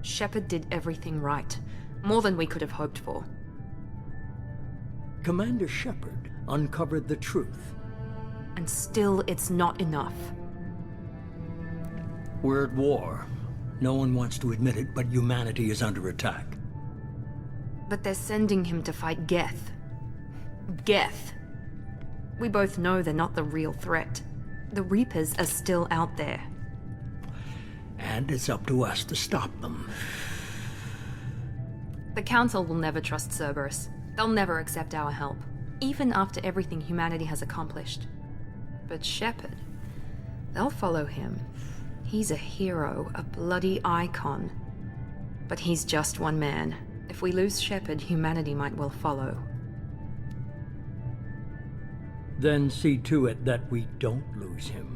Shepard did everything right. More than we could have hoped for. Commander Shepard uncovered the truth. And still, it's not enough. We're at war. No one wants to admit it, but humanity is under attack. But they're sending him to fight Geth. Geth. We both know they're not the real threat. The Reapers are still out there. And it's up to us to stop them. The Council will never trust Cerberus. They'll never accept our help, even after everything humanity has accomplished. But Shepard, they'll follow him. He's a hero, a bloody icon. But he's just one man. If we lose Shepard, humanity might well follow. Then see to it that we don't lose him.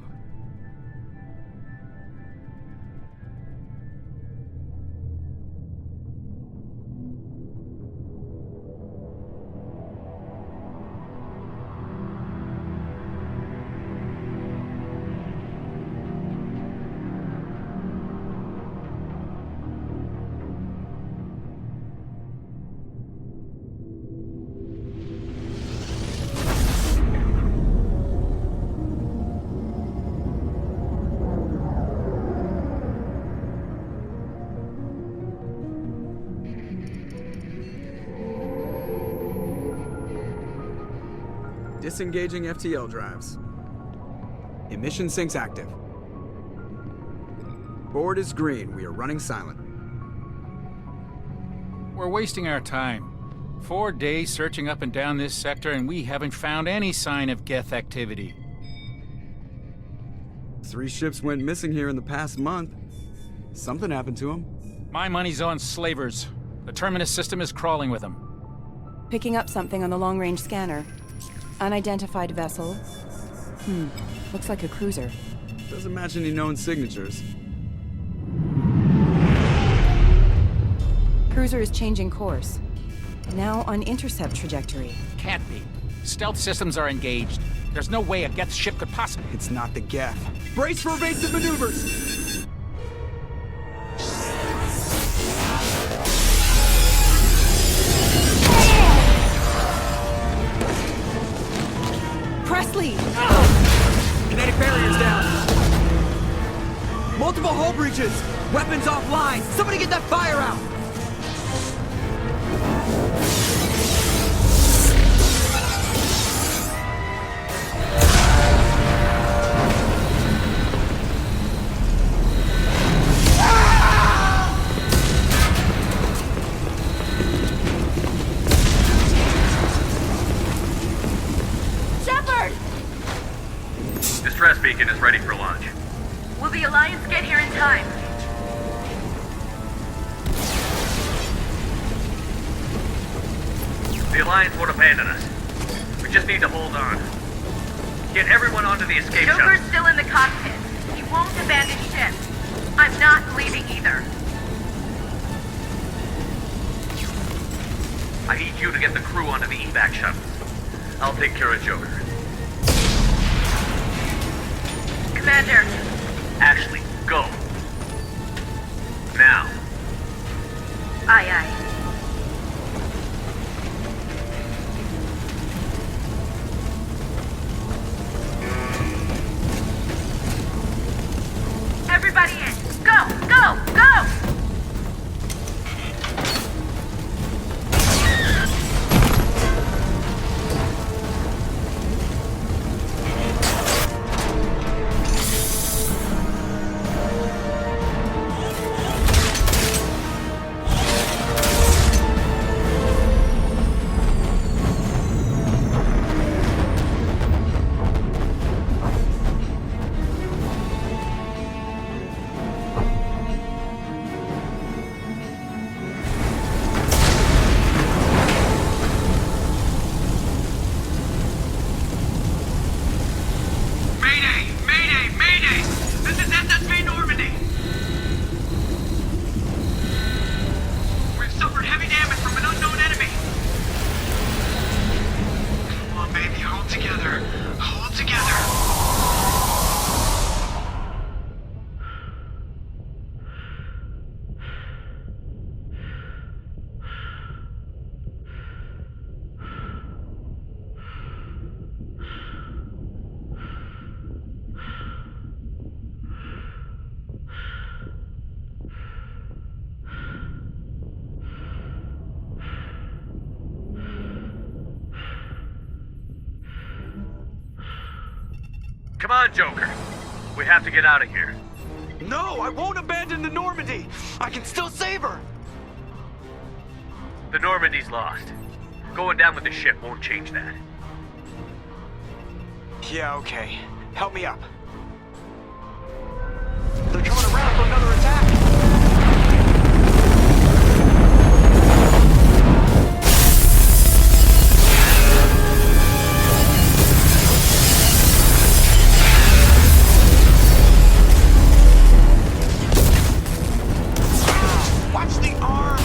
Disengaging FTL drives. Emission sinks active. Board is green. We are running silent. We're wasting our time. 4 days searching up and down this sector, and we haven't found any sign of Geth activity. 3 ships went missing here in the past month. Something happened to them. My money's on slavers. The Terminus system is crawling with them. Picking up something on the long-range scanner. Unidentified vessel. Looks like a cruiser. Doesn't match any known signatures. Cruiser is changing course. Now on intercept trajectory. Can't be. Stealth systems are engaged. There's no way a Geth ship could possibly... It's not the Geth. Brace for evasive maneuvers! Presley! Kinetic barriers down! Multiple hull breaches! Weapons offline! Somebody get that fire out! Distress beacon is ready for launch. Will the Alliance get here in time? The Alliance won't abandon us. We just need to hold on. Get everyone onto the escape shuttle. Joker's still in the cockpit. He won't abandon ship. I'm not leaving either. I need you to get the crew onto the evac shuttle. I'll take care of Joker. Commander. Ashley, go. Now. Aye, aye. Everybody in. Go, go, go! Come on, Joker. We have to get out of here. No, I won't abandon the Normandy! I can still save her! The Normandy's lost. Going down with the ship won't change that. Yeah, okay. Help me up. They're coming around for another attack! Watch the arm!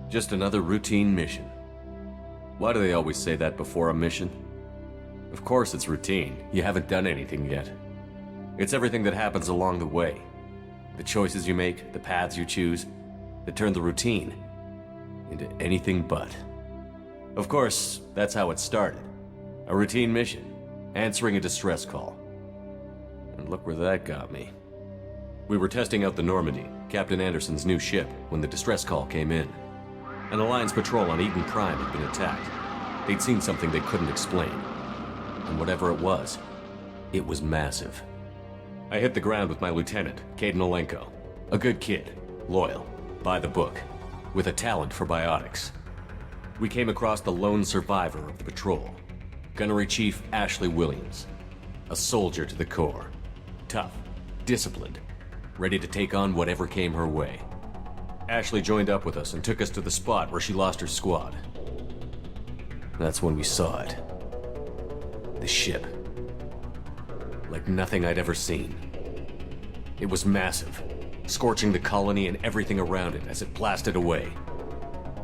Just another routine mission. Why do they always say that before a mission? Of course it's routine. You haven't done anything yet. It's everything that happens along the way. The choices you make, the paths you choose, that turn the routine into anything but. Of course, that's how it started. A routine mission, answering a distress call. And look where that got me. We were testing out the Normandy, Captain Anderson's new ship, when the distress call came in. An Alliance patrol on Eden Prime had been attacked. They'd seen something they couldn't explain. And whatever it was massive. I hit the ground with my lieutenant, Caden Olenko. A good kid, loyal, by the book, with a talent for biotics. We came across the lone survivor of the patrol, Gunnery Chief Ashley Williams. A soldier to the core. Tough, disciplined, ready to take on whatever came her way. Ashley joined up with us and took us to the spot where she lost her squad. That's when we saw it. The ship. Like nothing I'd ever seen. It was massive, scorching the colony and everything around it as it blasted away.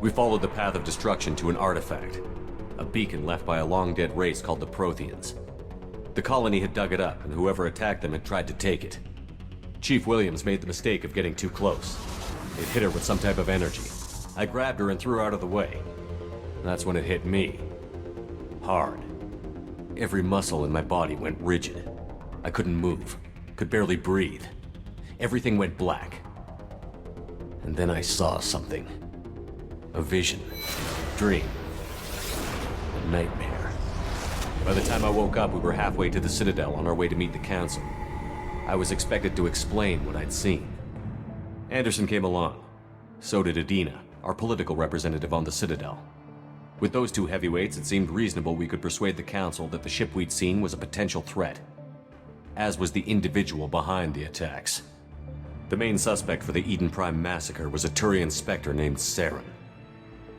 We followed the path of destruction to an artifact, a beacon left by a long-dead race called the Protheans. The colony had dug it up, and whoever attacked them had tried to take it. Chief Williams made the mistake of getting too close. It hit her with some type of energy. I grabbed her and threw her out of the way. That's when it hit me. Hard. Every muscle in my body went rigid. I couldn't move, could barely breathe. Everything went black. And then I saw something. A vision. Dream. A nightmare. By the time I woke up, we were halfway to the Citadel on our way to meet the Council. I was expected to explain what I'd seen. Anderson came along. So did Adina, our political representative on the Citadel. With those two heavyweights, it seemed reasonable we could persuade the Council that the ship we'd seen was a potential threat. As was the individual behind the attacks. The main suspect for the Eden Prime massacre was a Turian Spectre named Saren.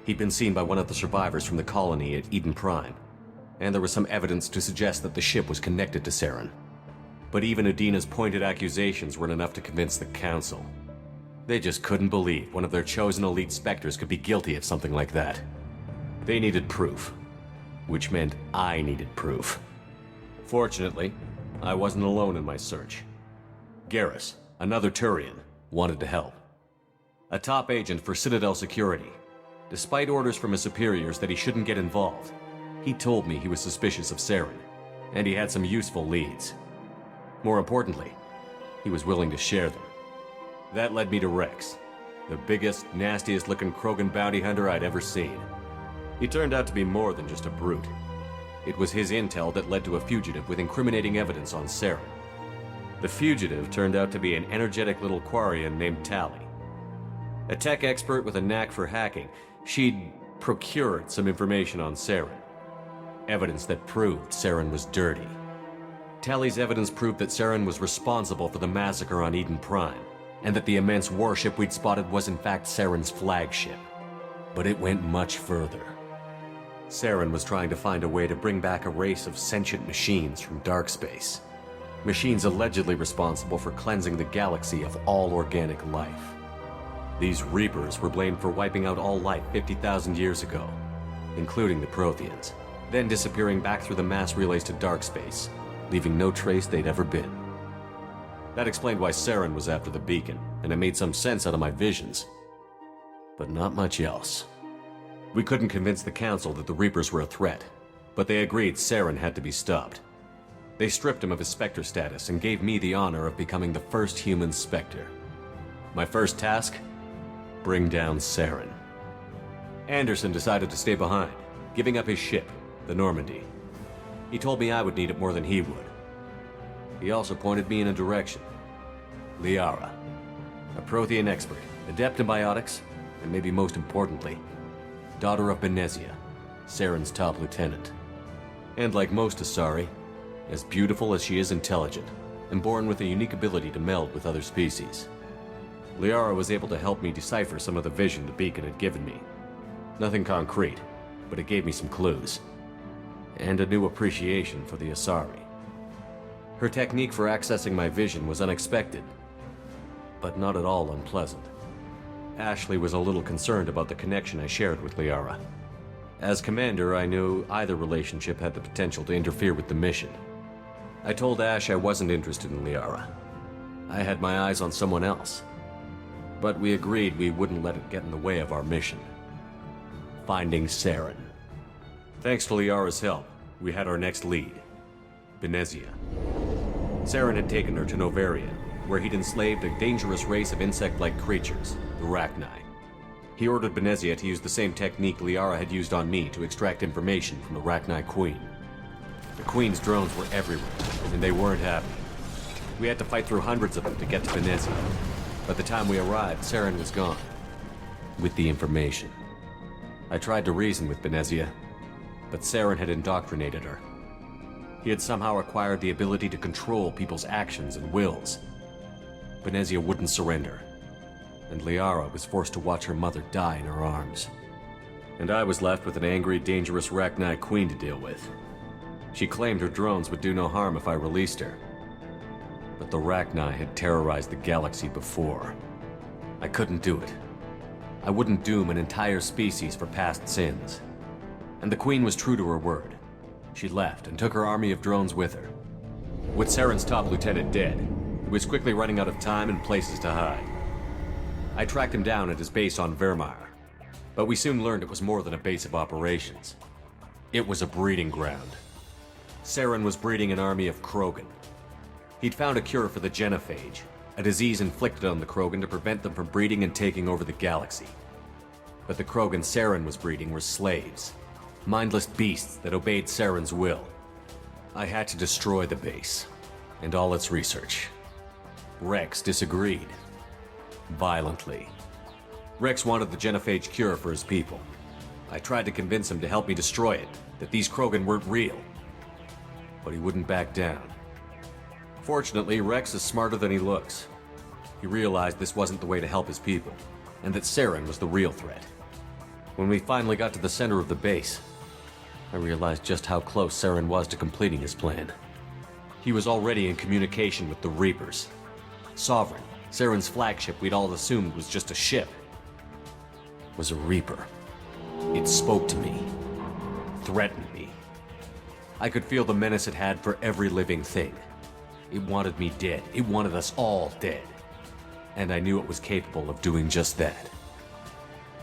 He'd been seen by one of the survivors from the colony at Eden Prime, and there was some evidence to suggest that the ship was connected to Saren. But even Adina's pointed accusations weren't enough to convince the Council. They just couldn't believe one of their chosen elite Spectres could be guilty of something like that. They needed proof, which meant I needed proof. Fortunately, I wasn't alone in my search. Garrus, another Turian, wanted to help. A top agent for Citadel Security. Despite orders from his superiors that he shouldn't get involved, he told me he was suspicious of Saren, and he had some useful leads. More importantly, he was willing to share them. That led me to Rex, the biggest, nastiest-looking Krogan bounty hunter I'd ever seen. He turned out to be more than just a brute. It was his intel that led to a fugitive with incriminating evidence on Saren. The fugitive turned out to be an energetic little Quarian named Tali. A tech expert with a knack for hacking, she'd procured some information on Saren. Evidence that proved Saren was dirty. Tali's evidence proved that Saren was responsible for the massacre on Eden Prime, and that the immense warship we'd spotted was in fact Saren's flagship. But it went much further. Saren was trying to find a way to bring back a race of sentient machines from dark space. Machines allegedly responsible for cleansing the galaxy of all organic life. These Reapers were blamed for wiping out all life 50,000 years ago, including the Protheans, then disappearing back through the mass relays to dark space, leaving no trace they'd ever been. That explained why Saren was after the beacon, and it made some sense out of my visions. But not much else. We couldn't convince the Council that the Reapers were a threat, but they agreed Saren had to be stopped. They stripped him of his Spectre status and gave me the honor of becoming the first human Spectre. My first task? Bring down Saren. Anderson decided to stay behind, giving up his ship, the Normandy. He told me I would need it more than he would. He also pointed me in a direction. Liara, a Prothean expert, adept in biotics, and maybe most importantly, daughter of Benezia, Saren's top lieutenant. And like most Asari, as beautiful as she is intelligent, and born with a unique ability to meld with other species. Liara was able to help me decipher some of the vision the beacon had given me. Nothing concrete, but it gave me some clues. And a new appreciation for the Asari. Her technique for accessing my vision was unexpected, but not at all unpleasant. Ashley was a little concerned about the connection I shared with Liara. As commander, I knew either relationship had the potential to interfere with the mission. I told Ash I wasn't interested in Liara. I had my eyes on someone else. But we agreed we wouldn't let it get in the way of our mission. Finding Saren. Thanks to Liara's help, we had our next lead. Benezia. Saren had taken her to Novaria, where he'd enslaved a dangerous race of insect-like creatures, the Rachni. He ordered Benezia to use the same technique Liara had used on me to extract information from the Rachni Queen. The Queen's drones were everywhere, and they weren't happy. We had to fight through hundreds of them to get to Benezia. By the time we arrived, Saren was gone. With the information. I tried to reason with Benezia, but Saren had indoctrinated her. He had somehow acquired the ability to control people's actions and wills. Benezia wouldn't surrender, and Liara was forced to watch her mother die in her arms. And I was left with an angry, dangerous Rachni Queen to deal with. She claimed her drones would do no harm if I released her. But the Rachni had terrorized the galaxy before. I couldn't do it. I wouldn't doom an entire species for past sins. And the Queen was true to her word. She left and took her army of drones with her. With Saren's top lieutenant dead, he was quickly running out of time and places to hide. I tracked him down at his base on Vermeer, but we soon learned it was more than a base of operations. It was a breeding ground. Saren was breeding an army of Krogan. He'd found a cure for the genophage, a disease inflicted on the Krogan to prevent them from breeding and taking over the galaxy. But the Krogan Saren was breeding were slaves, mindless beasts that obeyed Saren's will. I had to destroy the base, and all its research. Rex disagreed. Violently. Rex wanted the genophage cure for his people. I tried to convince him to help me destroy it, that these Krogan weren't real. But he wouldn't back down. Fortunately, Rex is smarter than he looks. He realized this wasn't the way to help his people, and that Saren was the real threat. When we finally got to the center of the base, I realized just how close Saren was to completing his plan. He was already in communication with the Reapers. Sovereign, Saren's flagship we'd all assumed was just a ship, was a Reaper. It spoke to me, threatened me. I could feel the menace it had for every living thing. It wanted me dead. It wanted us all dead. and I knew it was capable of doing just that.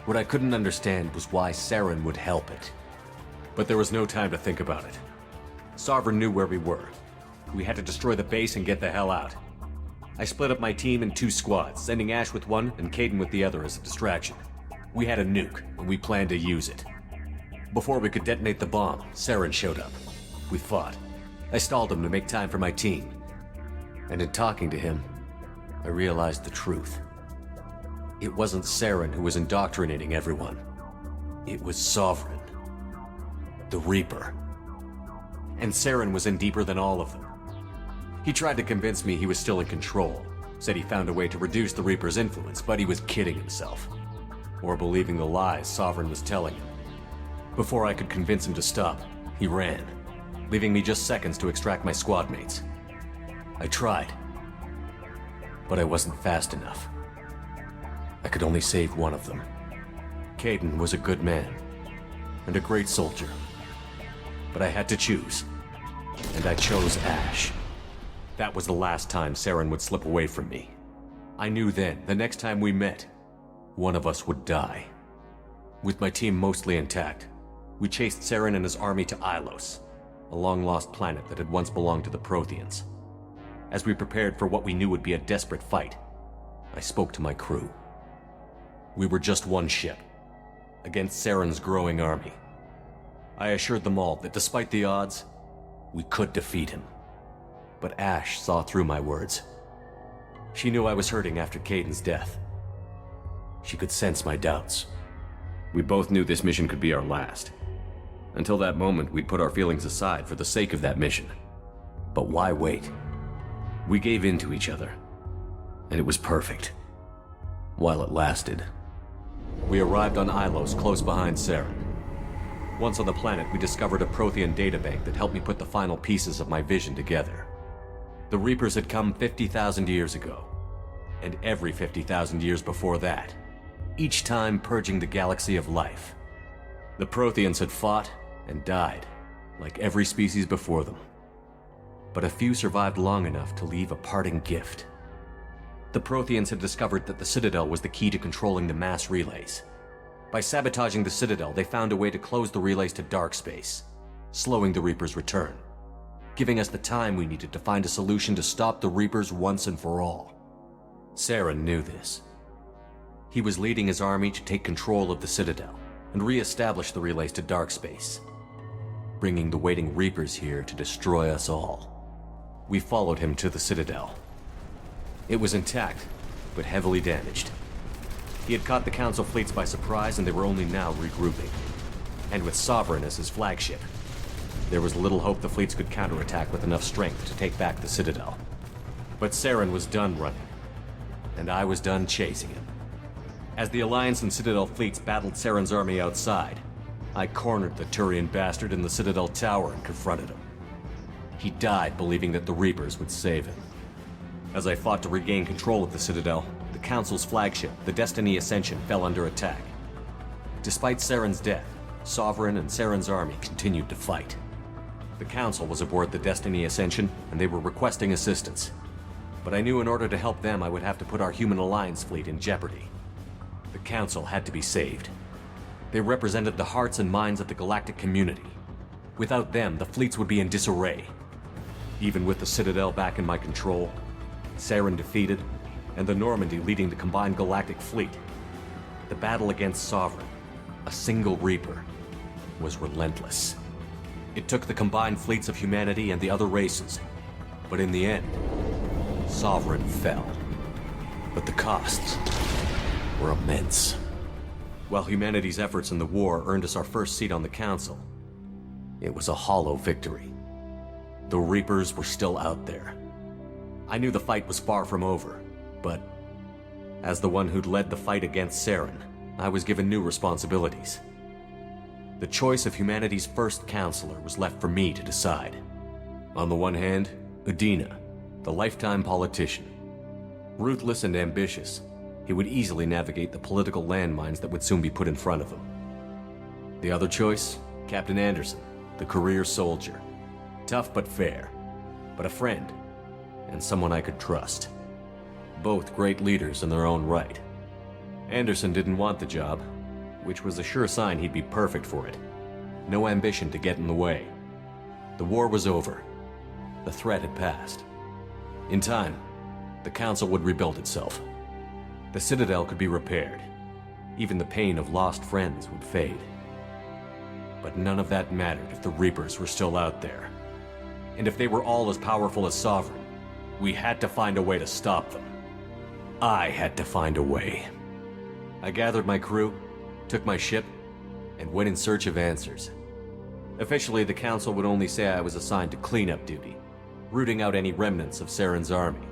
What I couldn't understand was why Saren would help it. But there was no time to think about it. Sovereign knew where we were. We had to destroy the base and get the hell out. I split up my team in 2 squads, sending Ash with one and Kaidan with the other as a distraction. We had a nuke, and we planned to use it. Before we could detonate the bomb, Saren showed up. We fought. I stalled him to make time for my team. And in talking to him, I realized the truth. It wasn't Saren who was indoctrinating everyone. It was Sovereign. The Reaper. And Saren was in deeper than all of them. He tried to convince me he was still in control, said he found a way to reduce the Reaper's influence, but he was kidding himself. Or believing the lies Sovereign was telling him. Before I could convince him to stop, he ran, leaving me just seconds to extract my squad mates. I tried, but I wasn't fast enough. I could only save one of them. Kaidan was a good man, and a great soldier. But I had to choose, and I chose Ash. That was the last time Saren would slip away from me. I knew then, the next time we met, one of us would die. With my team mostly intact, we chased Saren and his army to Ilos, a long-lost planet that had once belonged to the Protheans. As we prepared for what we knew would be a desperate fight, I spoke to my crew. We were just one ship, against Saren's growing army. I assured them all that despite the odds, we could defeat him. But Ash saw through my words. She knew I was hurting after Kaidan's death. She could sense my doubts. We both knew this mission could be our last. Until that moment, we'd put our feelings aside for the sake of that mission. But why wait? We gave in to each other, and it was perfect. While it lasted. We arrived on Ilos, close behind Saren. Once on the planet, we discovered a Prothean databank that helped me put the final pieces of my vision together. The Reapers had come 50,000 years ago, and every 50,000 years before that, each time purging the galaxy of life. The Protheans had fought and died, like every species before them. But a few survived long enough to leave a parting gift. The Protheans had discovered that the Citadel was the key to controlling the mass relays. By sabotaging the Citadel, they found a way to close the relays to dark space, slowing the Reapers' return, giving us the time we needed to find a solution to stop the Reapers once and for all. Saren knew this. He was leading his army to take control of the Citadel and re-establish the relays to dark space, bringing the waiting Reapers here to destroy us all. We followed him to the Citadel. It was intact, but heavily damaged. He had caught the Council fleets by surprise, and they were only now regrouping. And with Sovereign as his flagship, there was little hope the fleets could counterattack with enough strength to take back the Citadel. But Saren was done running, and I was done chasing him. As the Alliance and Citadel fleets battled Saren's army outside, I cornered the Turian bastard in the Citadel tower and confronted him. He died believing that the Reapers would save him. As I fought to regain control of the Citadel, the Council's flagship, the Destiny Ascension, fell under attack. Despite Saren's death, Sovereign and Saren's army continued to fight. The Council was aboard the Destiny Ascension, and they were requesting assistance. But I knew in order to help them, I would have to put our Human Alliance fleet in jeopardy. The Council had to be saved. They represented the hearts and minds of the galactic community. Without them, the fleets would be in disarray. Even with the Citadel back in my control, Saren defeated, and the Normandy leading the combined galactic fleet, the battle against Sovereign, a single Reaper, was relentless. It took the combined fleets of humanity and the other races, but in the end, Sovereign fell. But the costs were immense. While humanity's efforts in the war earned us our first seat on the Council, it was a hollow victory. The Reapers were still out there. I knew the fight was far from over, but as the one who'd led the fight against Saren, I was given new responsibilities. The choice of humanity's first counselor was left for me to decide. On the one hand, Udina, the lifetime politician. Ruthless and ambitious, he would easily navigate the political landmines that would soon be put in front of him. The other choice, Captain Anderson, the career soldier. Tough but fair, but a friend, and someone I could trust. both great leaders in their own right. Anderson didn't want the job, which was a sure sign he'd be perfect for it. No ambition to get in the way. The war was over. The threat had passed. In time, the Council would rebuild itself. The Citadel could be repaired. Even the pain of lost friends would fade. But none of that mattered if the Reapers were still out there. And if they were all as powerful as Sovereign, we had to find a way to stop them. I had to find a way. I gathered my crew, took my ship, and went in search of answers. Officially, the Council would only say I was assigned to cleanup duty, rooting out any remnants of Saren's army.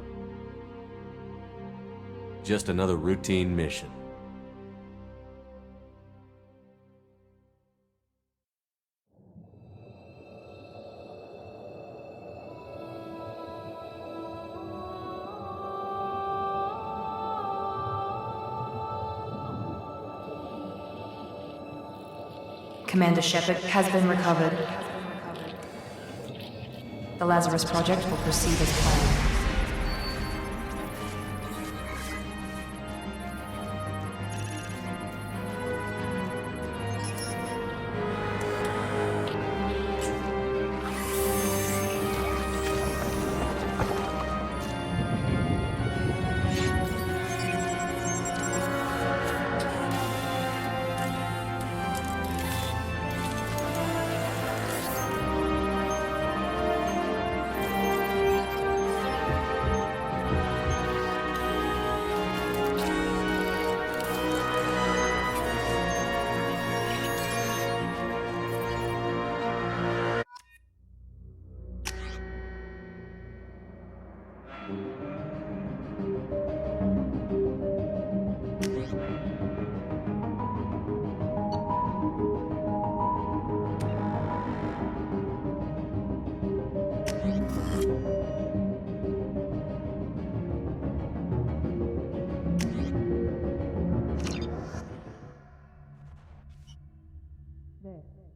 Just another routine mission. Commander Shepard has been recovered. The Lazarus Project will proceed as planned.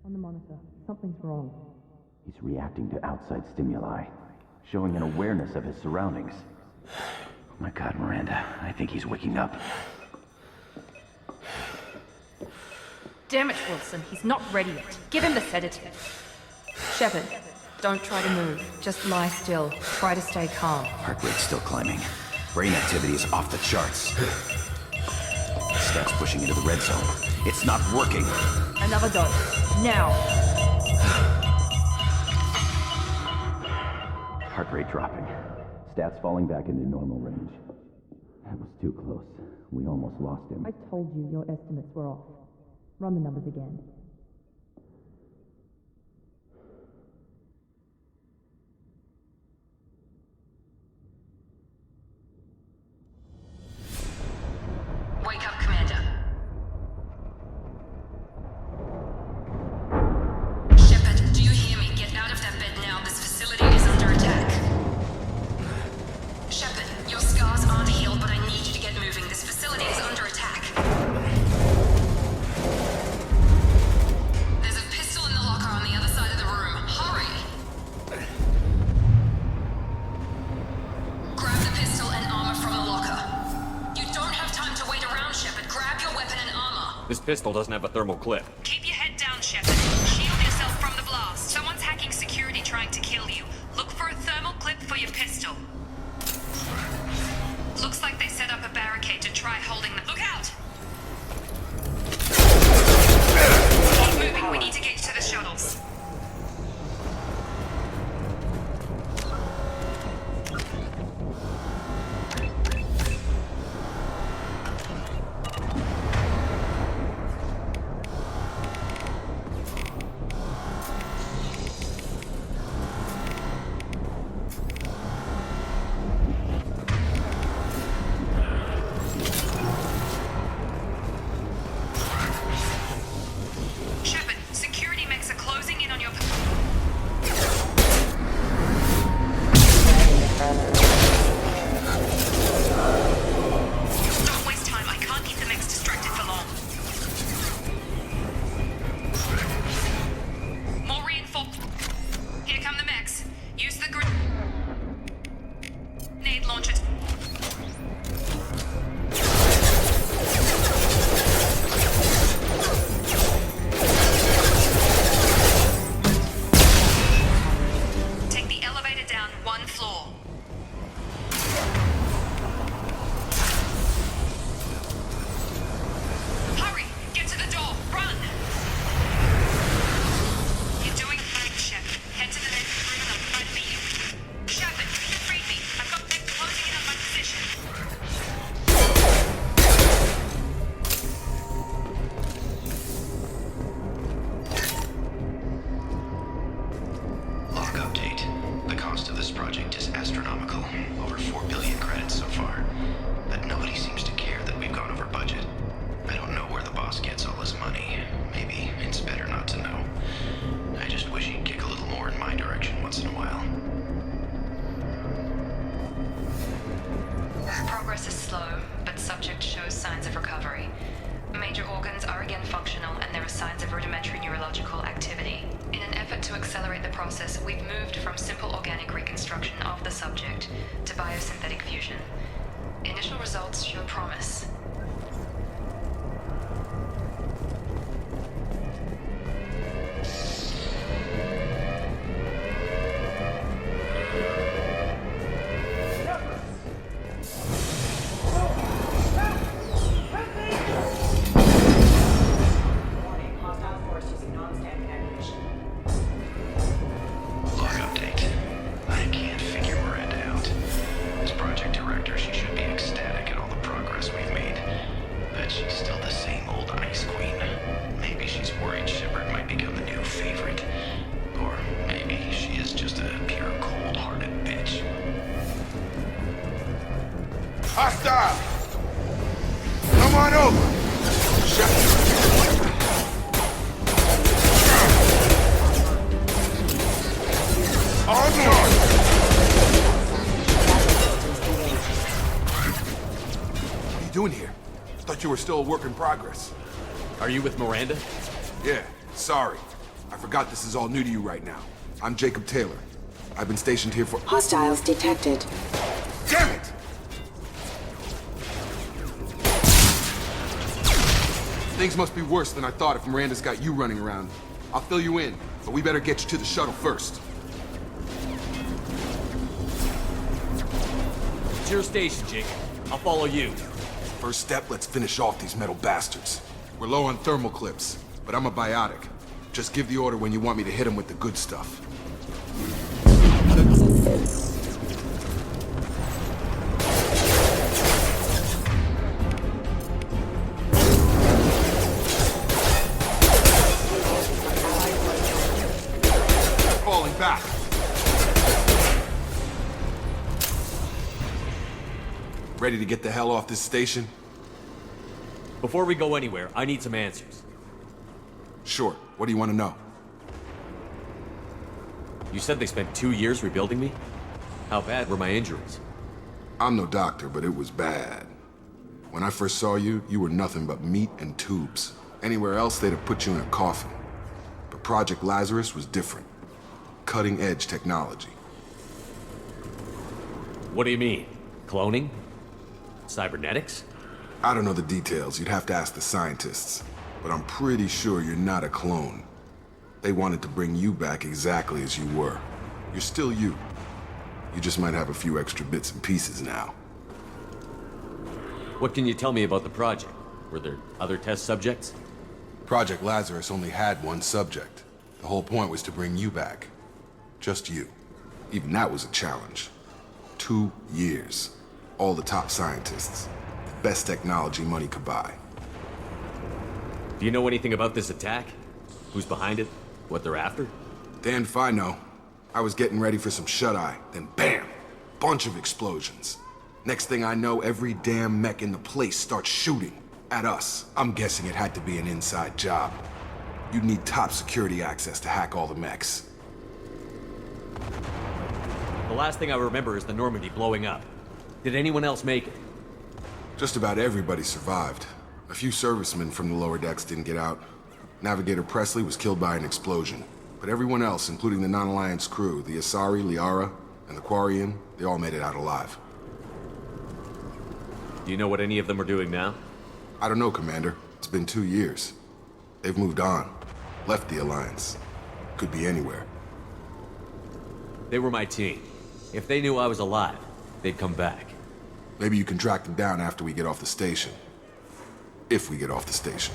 On the monitor. Something's wrong. He's reacting to outside stimuli, showing an awareness of his surroundings. Oh my God, Miranda. I think he's waking up. Damn it, Wilson. He's not ready yet. Give him the sedative. Shepard, don't try to move. Just lie still. Try to stay calm. Heart rate's still climbing. Brain activity is off the charts. Steps pushing into the red zone. It's not working. Another dose. Now. Heart rate dropping. Stats falling back into normal range. That was too close. We almost lost him. I told you your estimates were off. Run the numbers again. Wake up, Commander. Shepard, do you hear me? Get out of that bed now. This facility is under attack. Shepard, your scars aren't healed, but I need you to get moving. This facility is under attack. There's a pistol in the locker on the other side of the room. Hurry! Grab the pistol and armor from the locker. You don't have time to wait around, Shepard. Grab your weapon and armor. This pistol doesn't have a thermal clip. Keep your head down, Shepard. Shield yourself from the blast. Someone's hacking security trying to kill you. Look for a thermal clip for your pistol. Looks like they set up a barricade to try holding them. Look out! Keep moving. We need to get to the shuttles. cost of this project is astronomical. Over 4 billion credits so far. But nobody seems to care that we've gone over budget. I don't know where the boss gets all his money. Maybe it's better not to know. I just wish he'd kick a little more in my direction once in a while. Progress is slow, but subject shows signs of recovery. Major organs are again functional, and there are signs of rudimentary neurological activity. In an effort to accelerate the process, we've moved from simple organic reconstruction of the subject to biosynthetic fusion. Initial results show promise. Hostile! Come on over! On charge! What are you doing here? Thought you were still a work in progress. Are you with Miranda? Yeah, sorry. I forgot this is all new to you right now. I'm Jacob Taylor. I've been stationed here for— Hostiles detected. Damn it! Things must be worse than I thought if Miranda's got you running around. I'll fill you in, but we better get you to the shuttle first. It's your station, Jacob. I'll follow you. First step, let's finish off these metal bastards. We're low on thermal clips, but I'm a biotic. Just give the order when you want me to hit them with the good stuff. Falling back. Ready to get the hell off this station? Before we go anywhere, I need some answers. Sure. What do you want to know? You said they spent 2 years rebuilding me? How bad were my injuries? I'm no doctor, but it was bad. When I first saw you, you were nothing but meat and tubes. Anywhere else, they'd have put you in a coffin. But Project Lazarus was different. Cutting-edge technology. What do you mean? Cloning? Cybernetics? I don't know the details. You'd have to ask the scientists. But I'm pretty sure you're not a clone. They wanted to bring you back exactly as you were. You're still you. You just might have a few extra bits and pieces now. What can you tell me about the project? Were there other test subjects? Project Lazarus only had one subject. The whole point was to bring you back. Just you. Even that was a challenge. 2 years. All the top scientists. The best technology money could buy. Do you know anything about this attack? Who's behind it? What they're after? Damned if I know. I was getting ready for some shut-eye, then bam! Bunch of explosions. Next thing I know, every damn mech in the place starts shooting. At us. I'm guessing it had to be an inside job. You'd need top security access to hack all the mechs. The last thing I remember is the Normandy blowing up. Did anyone else make it? Just about everybody survived. A few servicemen from the lower decks didn't get out. Navigator Presley was killed by an explosion. But everyone else, including the non-Alliance crew, the Asari, Liara, and the Quarian, they all made it out alive. Do you know what any of them are doing now? I don't know, Commander. It's been 2 years. They've moved on. Left the Alliance. Could be anywhere. They were my team. If they knew I was alive, they'd come back. Maybe you can track them down after we get off the station. If we get off the station.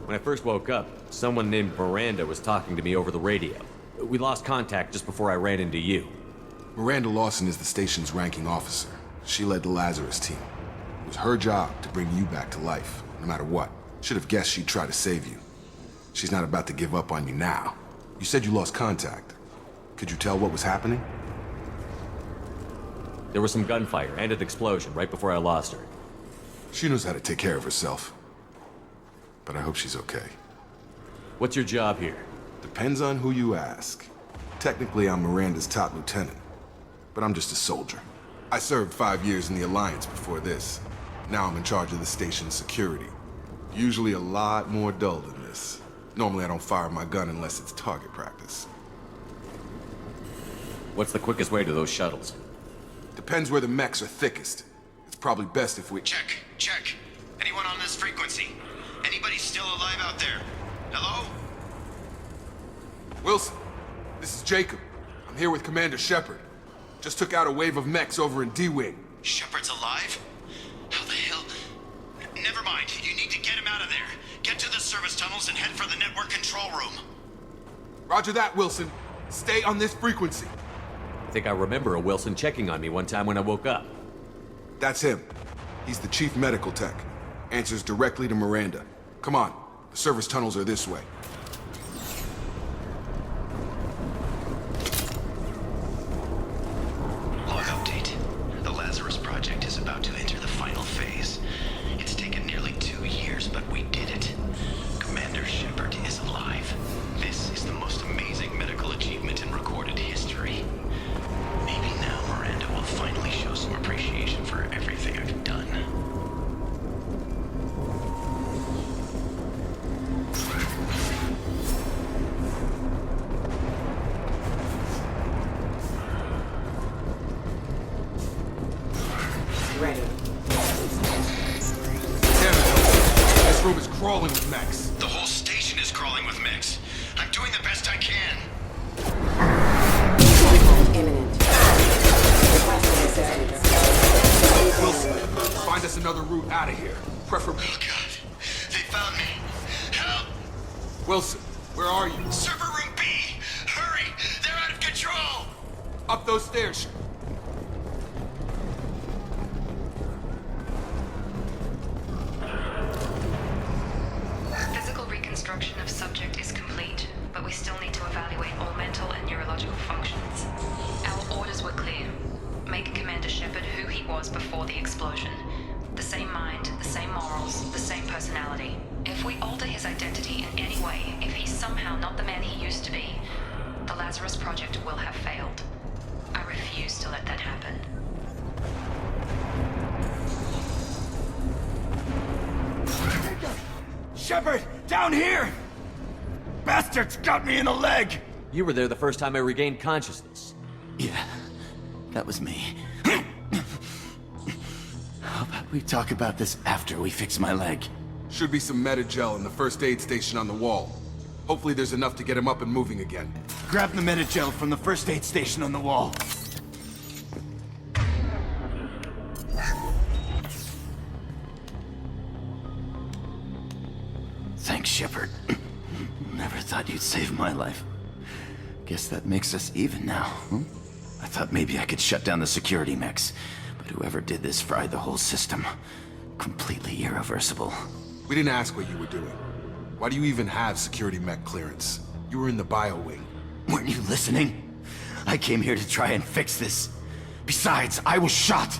When I first woke up, someone named Miranda was talking to me over the radio. We lost contact just before I ran into you. Miranda Lawson is the station's ranking officer. She led the Lazarus team. It was her job to bring you back to life, no matter what. Should have guessed she'd try to save you. She's not about to give up on you now. You said you lost contact. Could you tell what was happening? There was some gunfire and an explosion right before I lost her. She knows how to take care of herself. But I hope she's okay. What's your job here? Depends on who you ask. Technically, I'm Miranda's top lieutenant. But I'm just a soldier. I served 5 years in the Alliance before this. Now I'm in charge of the station's security. Usually a lot more dull than this. Normally I don't fire my gun unless it's target practice. What's the quickest way to those shuttles? Depends where the mechs are thickest. It's probably best if we... Check. Anyone on this frequency? Anybody still alive out there? Hello? Wilson, this is Jacob. I'm here with Commander Shepard. Just took out a wave of mechs over in D-Wing. Shepard's alive? How the hell? Never mind. You need to get him out of there. Get to the service tunnels and head for the network control room. Roger that, Wilson. Stay on this frequency. I think I remember a Wilson checking on me one time when I woke up. That's him. He's the chief medical tech. Answers directly to Miranda. Come on. The service tunnels are this way. Log update. The Lazarus Project is about to enter the final phase. It's taken nearly 2 years, but we did it. Commander Shepard is alive. This is the most amazing medical achievement in recorded history. Maybe now Miranda will finally show some appreciation for everything I've done. Ready. Damn it, this room is crawling with mechs. The whole station is crawling with mechs. I'm doing the best I can. Imminent. Wilson, find us another route out of here. Preferably. Oh God, they found me. Help! Wilson, where are you? Server room B! Hurry! They're out of control! Up those stairs. Physical reconstruction of subject is complete, but we still need to evaluate all mental and neurological functions. Our orders were clear. Make Commander Shepard who he was before the explosion. The same mind, the same morals, the same personality. If we alter his identity in any way, if he's somehow not the man he used to be, the Lazarus Project will have failed. I refuse to let that happen. Shepard, down here! Bastards got me in the leg! You were there the first time I regained consciousness. Yeah, that was me. How about we talk about this after we fix my leg? Should be some Metagel in the first aid station on the wall. Hopefully there's enough to get him up and moving again. Grab the Metagel from the first aid station on the wall. Thanks, Shepard. Never thought you'd save my life. Guess that makes us even now, huh? I thought maybe I could shut down the security mechs, but whoever did this fried the whole system. Completely irreversible. We didn't ask what you were doing. Why do you even have security mech clearance? You were in the bio wing. Weren't you listening? I came here to try and fix this. Besides, I was shot.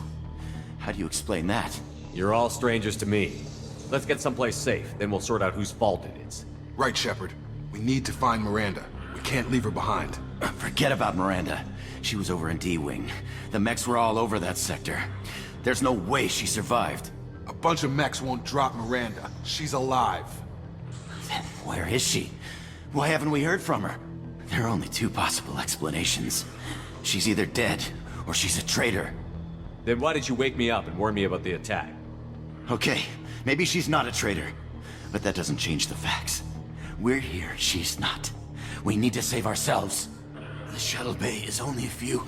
How do you explain that? You're all strangers to me. Let's get someplace safe, then we'll sort out whose fault it is. Right, Shepard. We need to find Miranda. We can't leave her behind. Forget about Miranda. She was over in D-Wing. The mechs were all over that sector. There's no way she survived. A bunch of mechs won't drop Miranda. She's alive. Then where is she? Why haven't we heard from her? There are only two possible explanations. She's either dead, or she's a traitor. Then why did you wake me up and warn me about the attack? Okay, maybe she's not a traitor. But that doesn't change the facts. We're here, she's not. We need to save ourselves. The shuttle bay is only a few...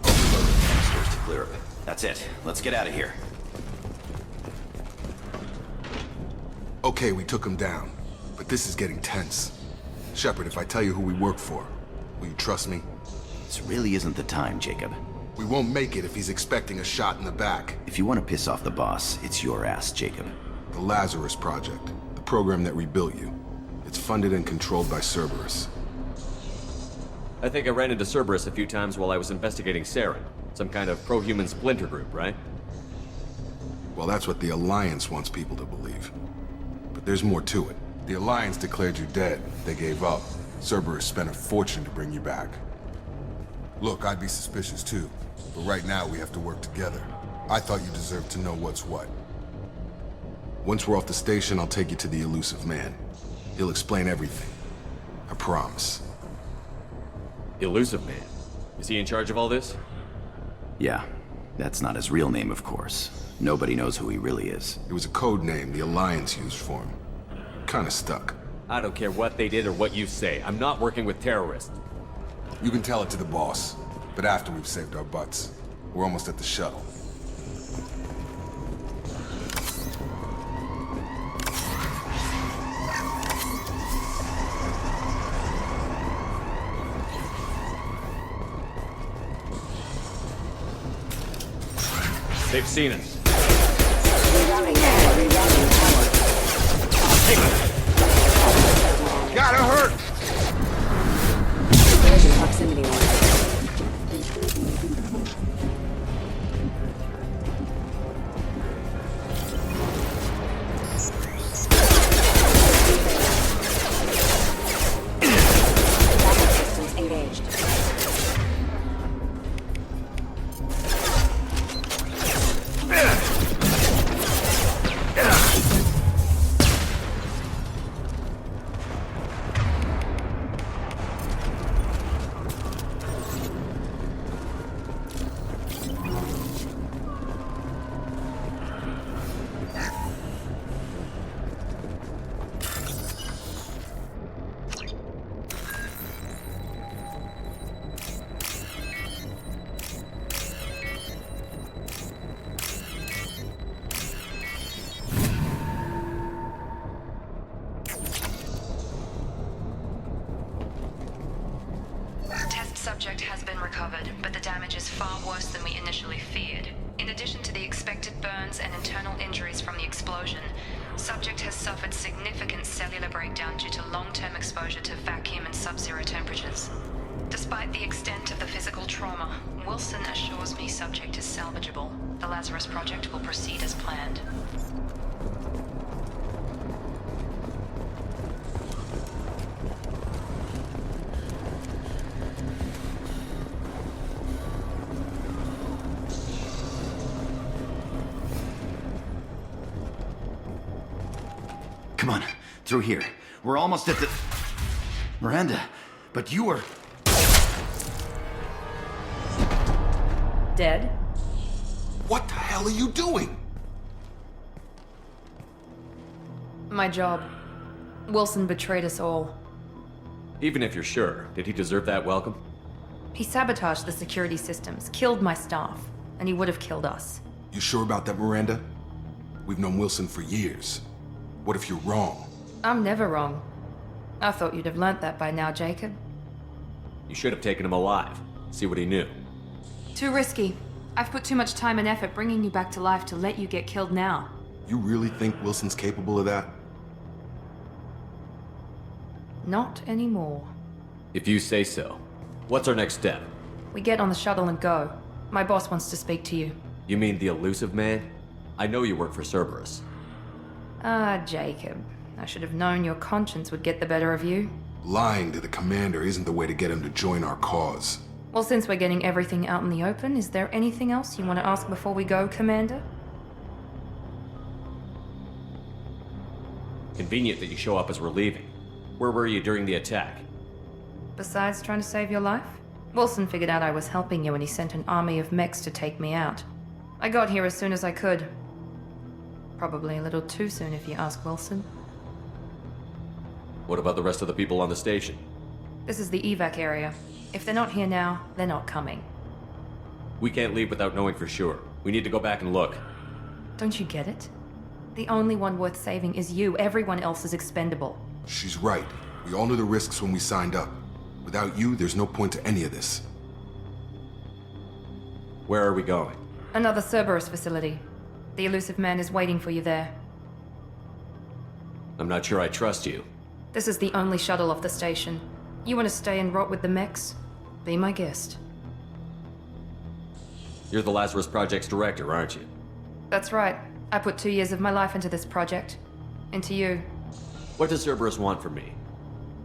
to clear it. That's it. Let's get out of here. Okay, we took him down. But this is getting tense. Shepard, if I tell you who we work for, will you trust me? This really isn't the time, Jacob. We won't make it if he's expecting a shot in the back. If you want to piss off the boss, it's your ass, Jacob. The Lazarus Project. The program that rebuilt you. It's funded and controlled by Cerberus. I think I ran into Cerberus a few times while I was investigating Saren. Some kind of pro-human splinter group, right? Well, that's what the Alliance wants people to believe. But there's more to it. The Alliance declared you dead. They gave up. Cerberus spent a fortune to bring you back. Look, I'd be suspicious too. But right now, we have to work together. I thought you deserved to know what's what. Once we're off the station, I'll take you to the Illusive Man. He'll explain everything. I promise. Illusive Man? Is he in charge of all this? Yeah. That's not his real name, of course. Nobody knows who he really is. It was a code name the Alliance used for him. Kinda stuck. I don't care what they did or what you say. I'm not working with terrorists. You can tell it to the boss, but after we've saved our butts. We're almost at the shuttle. They've seen us. Gotta hurt! There's a proximity line. Engaged. Subject has been recovered, but the damage is far worse than we initially feared. In addition to the expected burns and internal injuries from the explosion, subject has suffered significant cellular breakdown due to long-term exposure to vacuum and sub-zero temperatures. Despite the extent of the physical trauma, Wilson assures me subject is salvageable. The Lazarus Project will proceed as planned. Come on, through here. We're almost at the... Miranda, but you were... Dead? What the hell are you doing? My job. Wilson betrayed us all. Even if you're sure, did he deserve that welcome? He sabotaged the security systems, killed my staff, and he would have killed us. You sure about that, Miranda? We've known Wilson for years. What if you're wrong? I'm never wrong. I thought you'd have learnt that by now, Jacob. You should have taken him alive. See what he knew. Too risky. I've put too much time and effort bringing you back to life to let you get killed now. You really think Wilson's capable of that? Not anymore. If you say so. What's our next step? We get on the shuttle and go. My boss wants to speak to you. You mean the Illusive Man? I know you work for Cerberus. Ah, Jacob. I should have known your conscience would get the better of you. Lying to the commander isn't the way to get him to join our cause. Well, since we're getting everything out in the open, is there anything else you want to ask before we go, Commander? Convenient that you show up as we're leaving. Where were you during the attack? Besides trying to save your life? Wilson figured out I was helping you and he sent an army of mechs to take me out. I got here as soon as I could. Probably a little too soon if you ask Wilson. What about the rest of the people on the station? This is the evac area. If they're not here now, they're not coming. We can't leave without knowing for sure. We need to go back and look. Don't you get it? The only one worth saving is you. Everyone else is expendable. She's right. We all knew the risks when we signed up. Without you, there's no point to any of this. Where are we going? Another Cerberus facility. The Illusive Man is waiting for you there. I'm not sure I trust you. This is the only shuttle off the station. You want to stay and rot with the mechs? Be my guest. You're the Lazarus Project's director, aren't you? That's right. I put 2 years of my life into this project. Into you. What does Cerberus want from me?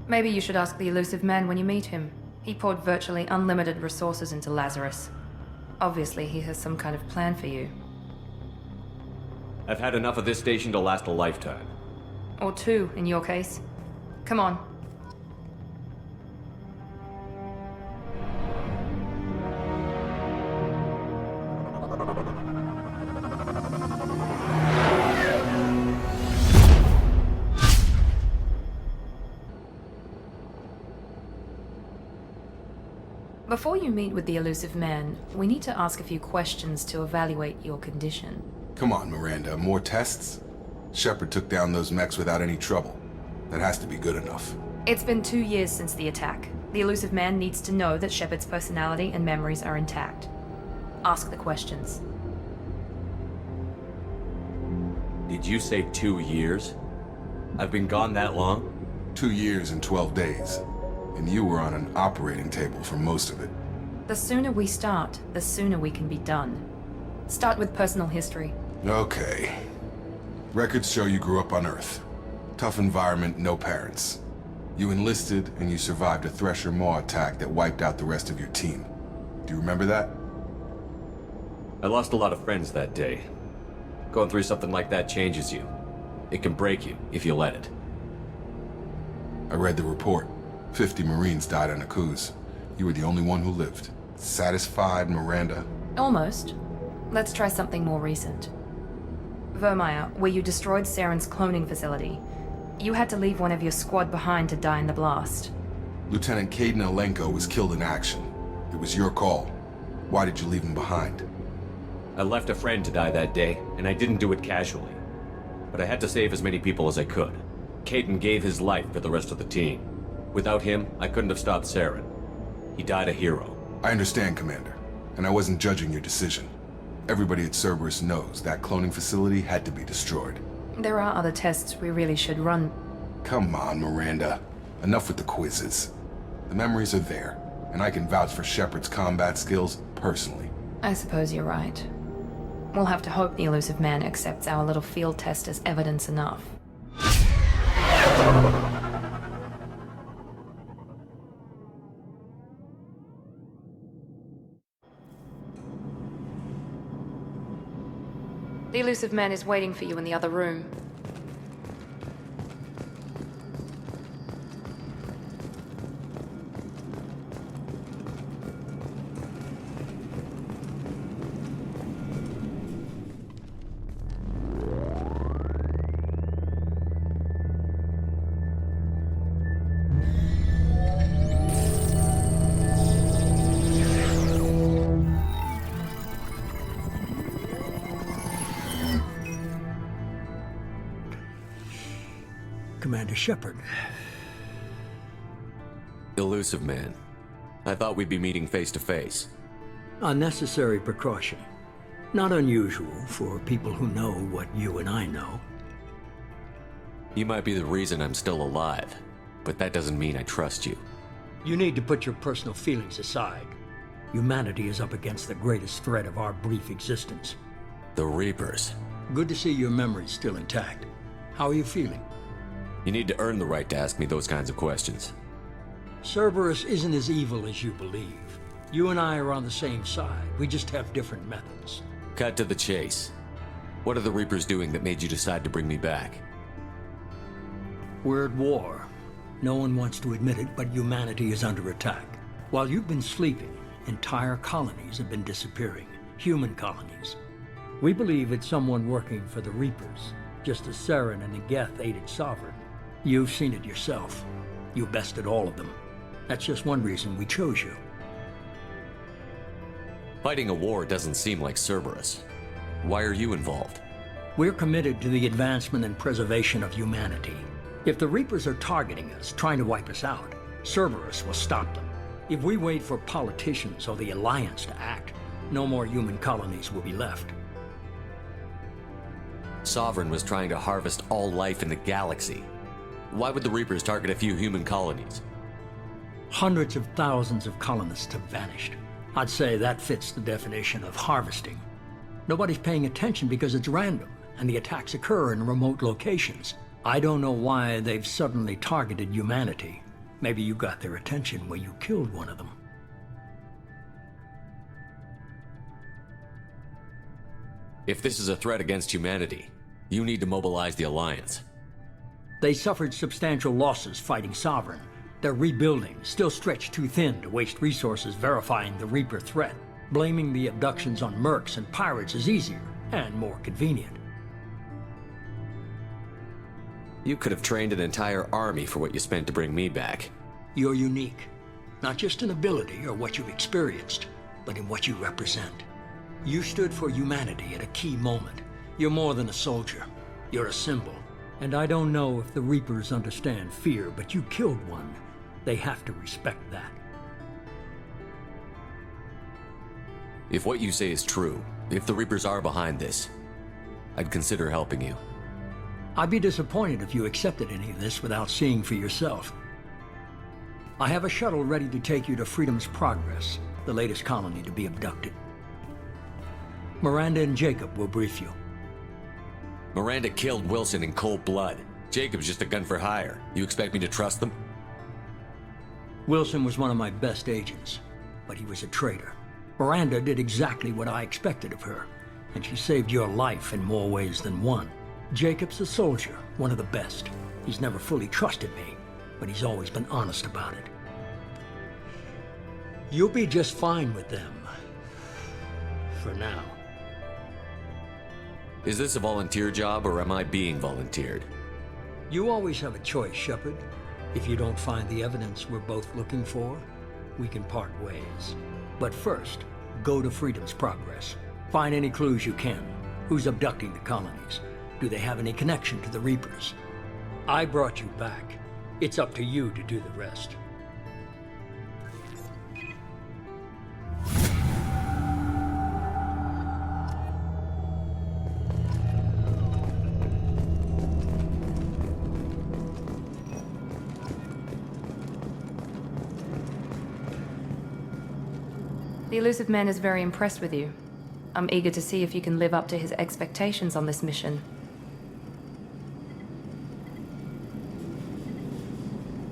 Maybe you should ask the Illusive Man when you meet him. He poured virtually unlimited resources into Lazarus. Obviously, he has some kind of plan for you. I've had enough of this station to last a lifetime. Or 2, in your case. Come on. Before you meet with the Illusive Man, we need to ask a few questions to evaluate your condition. Come on, Miranda, more tests? Shepard took down those mechs without any trouble. That has to be good enough. It's been 2 years since the attack. The Illusive Man needs to know that Shepard's personality and memories are intact. Ask the questions. Did you say 2 years? I've been gone that long? 2 years and 12 days. And you were on an operating table for most of it. The sooner we start, the sooner we can be done. Start with personal history. Okay. Records show you grew up on Earth. Tough environment, no parents. You enlisted and you survived a Thresher Maw attack that wiped out the rest of your team. Do you remember that? I lost a lot of friends that day. Going through something like that changes you. It can break you if you let it. I read the report. 50 Marines died on a cruise. You were the only one who lived. Satisfied, Miranda? Almost. Let's try something more recent. Vermeer, where you destroyed Saren's cloning facility. You had to leave one of your squad behind to die in the blast. Lieutenant Caden Alenko was killed in action. It was your call. Why did you leave him behind? I left a friend to die that day, and I didn't do it casually. But I had to save as many people as I could. Caden gave his life for the rest of the team. Without him, I couldn't have stopped Saren. He died a hero. I understand, Commander. And I wasn't judging your decision. Everybody at Cerberus knows that cloning facility had to be destroyed. There are other tests we really should run. Come on, Miranda. Enough with the quizzes. The memories are there, and I can vouch for Shepard's combat skills personally. I suppose you're right. We'll have to hope the Illusive Man accepts our little field test as evidence enough. The Illusive Man is waiting for you in the other room. Commander Shepard. Illusive Man. I thought we'd be meeting face to face. A necessary precaution. Not unusual for people who know what you and I know. You might be the reason I'm still alive, but that doesn't mean I trust you. You need to put your personal feelings aside. Humanity is up against the greatest threat of our brief existence. The Reapers. Good to see your memory's still intact. How are you feeling? You need to earn the right to ask me those kinds of questions. Cerberus isn't as evil as you believe. You and I are on the same side. We just have different methods. Cut to the chase. What are the Reapers doing that made you decide to bring me back? We're at war. No one wants to admit it, but humanity is under attack. While you've been sleeping, entire colonies have been disappearing. Human colonies. We believe it's someone working for the Reapers, just as Saren and the Geth aided Sovereign. You've seen it yourself. You bested all of them. That's just one reason we chose you. Fighting a war doesn't seem like Cerberus. Why are you involved? We're committed to the advancement and preservation of humanity. If the Reapers are targeting us, trying to wipe us out, Cerberus will stop them. If we wait for politicians or the Alliance to act, no more human colonies will be left. Sovereign was trying to harvest all life in the galaxy. Why would the Reapers target a few human colonies? Hundreds of thousands of colonists have vanished. I'd say that fits the definition of harvesting. Nobody's paying attention because it's random, and the attacks occur in remote locations. I don't know why they've suddenly targeted humanity. Maybe you got their attention where you killed one of them. If this is a threat against humanity, you need to mobilize the Alliance. They suffered substantial losses fighting Sovereign. They're rebuilding, still stretched too thin to waste resources verifying the Reaper threat. Blaming the abductions on mercs and pirates is easier and more convenient. You could have trained an entire army for what you spent to bring me back. You're unique, not just in ability or what you've experienced, but in what you represent. You stood for humanity at a key moment. You're more than a soldier. You're a symbol. And I don't know if the Reapers understand fear, but you killed one. They have to respect that. If what you say is true, if the Reapers are behind this, I'd consider helping you. I'd be disappointed if you accepted any of this without seeing for yourself. I have a shuttle ready to take you to Freedom's Progress, the latest colony to be abducted. Miranda and Jacob will brief you. Miranda killed Wilson in cold blood. Jacob's just a gun for hire. You expect me to trust them? Wilson was one of my best agents, but he was a traitor. Miranda did exactly what I expected of her, and she saved your life in more ways than one. Jacob's a soldier, one of the best. He's never fully trusted me, but he's always been honest about it. You'll be just fine with them. For now. Is this a volunteer job, or am I being volunteered? You always have a choice, Shepard. If you don't find the evidence we're both looking for, we can part ways. But first, go to Freedom's Progress. Find any clues you can. Who's abducting the colonies? Do they have any connection to the Reapers? I brought you back. It's up to you to do the rest. The Illusive Man is very impressed with you. I'm eager to see if you can live up to his expectations on this mission.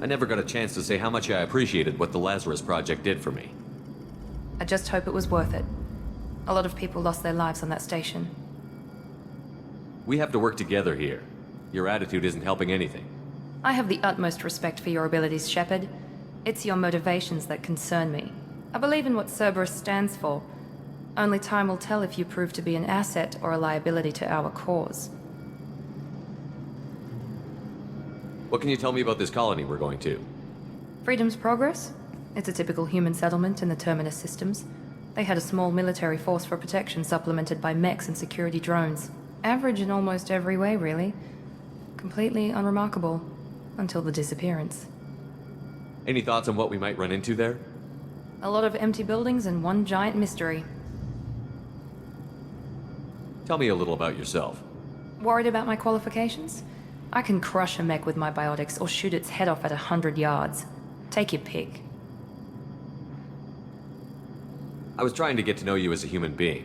I never got a chance to say how much I appreciated what the Lazarus Project did for me. I just hope it was worth it. A lot of people lost their lives on that station. We have to work together here. Your attitude isn't helping anything. I have the utmost respect for your abilities, Shepard. It's your motivations that concern me. I believe in what Cerberus stands for. Only time will tell if you prove to be an asset or a liability to our cause. What can you tell me about this colony we're going to? Freedom's Progress? It's a typical human settlement in the Terminus systems. They had a small military force for protection supplemented by mechs and security drones. Average in almost every way, really. Completely unremarkable. Until the disappearance. Any thoughts on what we might run into there? A lot of empty buildings and one giant mystery. Tell me a little about yourself. Worried about my qualifications? I can crush a mech with my biotics or shoot its head off at 100 yards. Take your pick. I was trying to get to know you as a human being.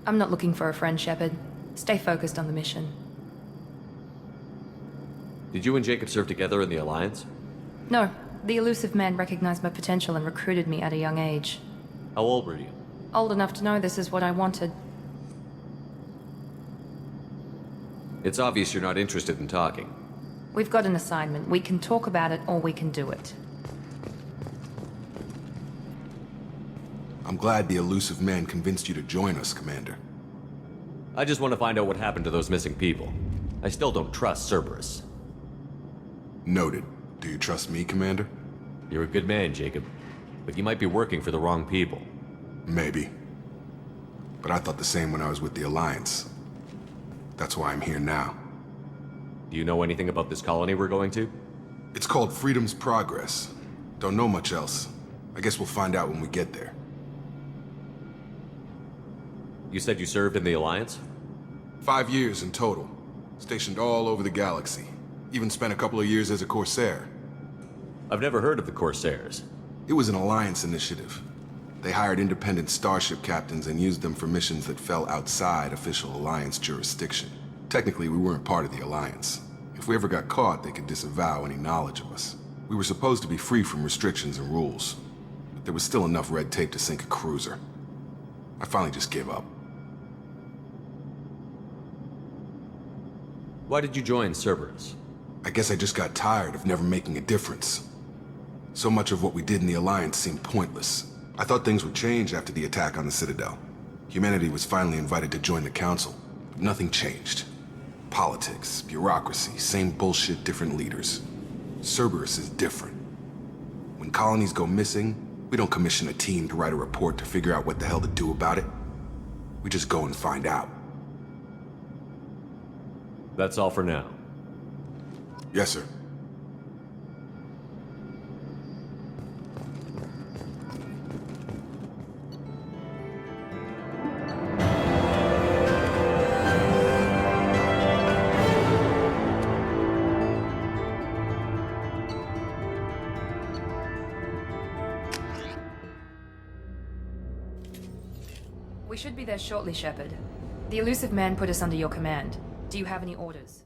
I'm not looking for a friend, Shepard. Stay focused on the mission. Did you and Jacob serve together in the Alliance? No. The Illusive Man recognized my potential and recruited me at a young age. How old were you? Old enough to know this is what I wanted. It's obvious you're not interested in talking. We've got an assignment. We can talk about it or we can do it. I'm glad the Illusive Man convinced you to join us, Commander. I just want to find out what happened to those missing people. I still don't trust Cerberus. Noted. Do you trust me, Commander? You're a good man, Jacob. But you might be working for the wrong people. Maybe. But I thought the same when I was with the Alliance. That's why I'm here now. Do you know anything about this colony we're going to? It's called Freedom's Progress. Don't know much else. I guess we'll find out when we get there. You said you served in the Alliance? 5 years in total. Stationed all over the galaxy. Even spent a couple of years as a Corsair. I've never heard of the Corsairs. It was an Alliance initiative. They hired independent starship captains and used them for missions that fell outside official Alliance jurisdiction. Technically, we weren't part of the Alliance. If we ever got caught, they could disavow any knowledge of us. We were supposed to be free from restrictions and rules, but there was still enough red tape to sink a cruiser. I finally just gave up. Why did you join Cerberus? I guess I just got tired of never making a difference. So much of what we did in the Alliance seemed pointless. I thought things would change after the attack on the Citadel. Humanity was finally invited to join the Council, but nothing changed. Politics, bureaucracy, same bullshit, different leaders. Cerberus is different. When colonies go missing, we don't commission a team to write a report to figure out what the hell to do about it. We just go and find out. That's all for now. Yes, sir. We should be there shortly, Shepard. The Illusive Man put us under your command. Do you have any orders?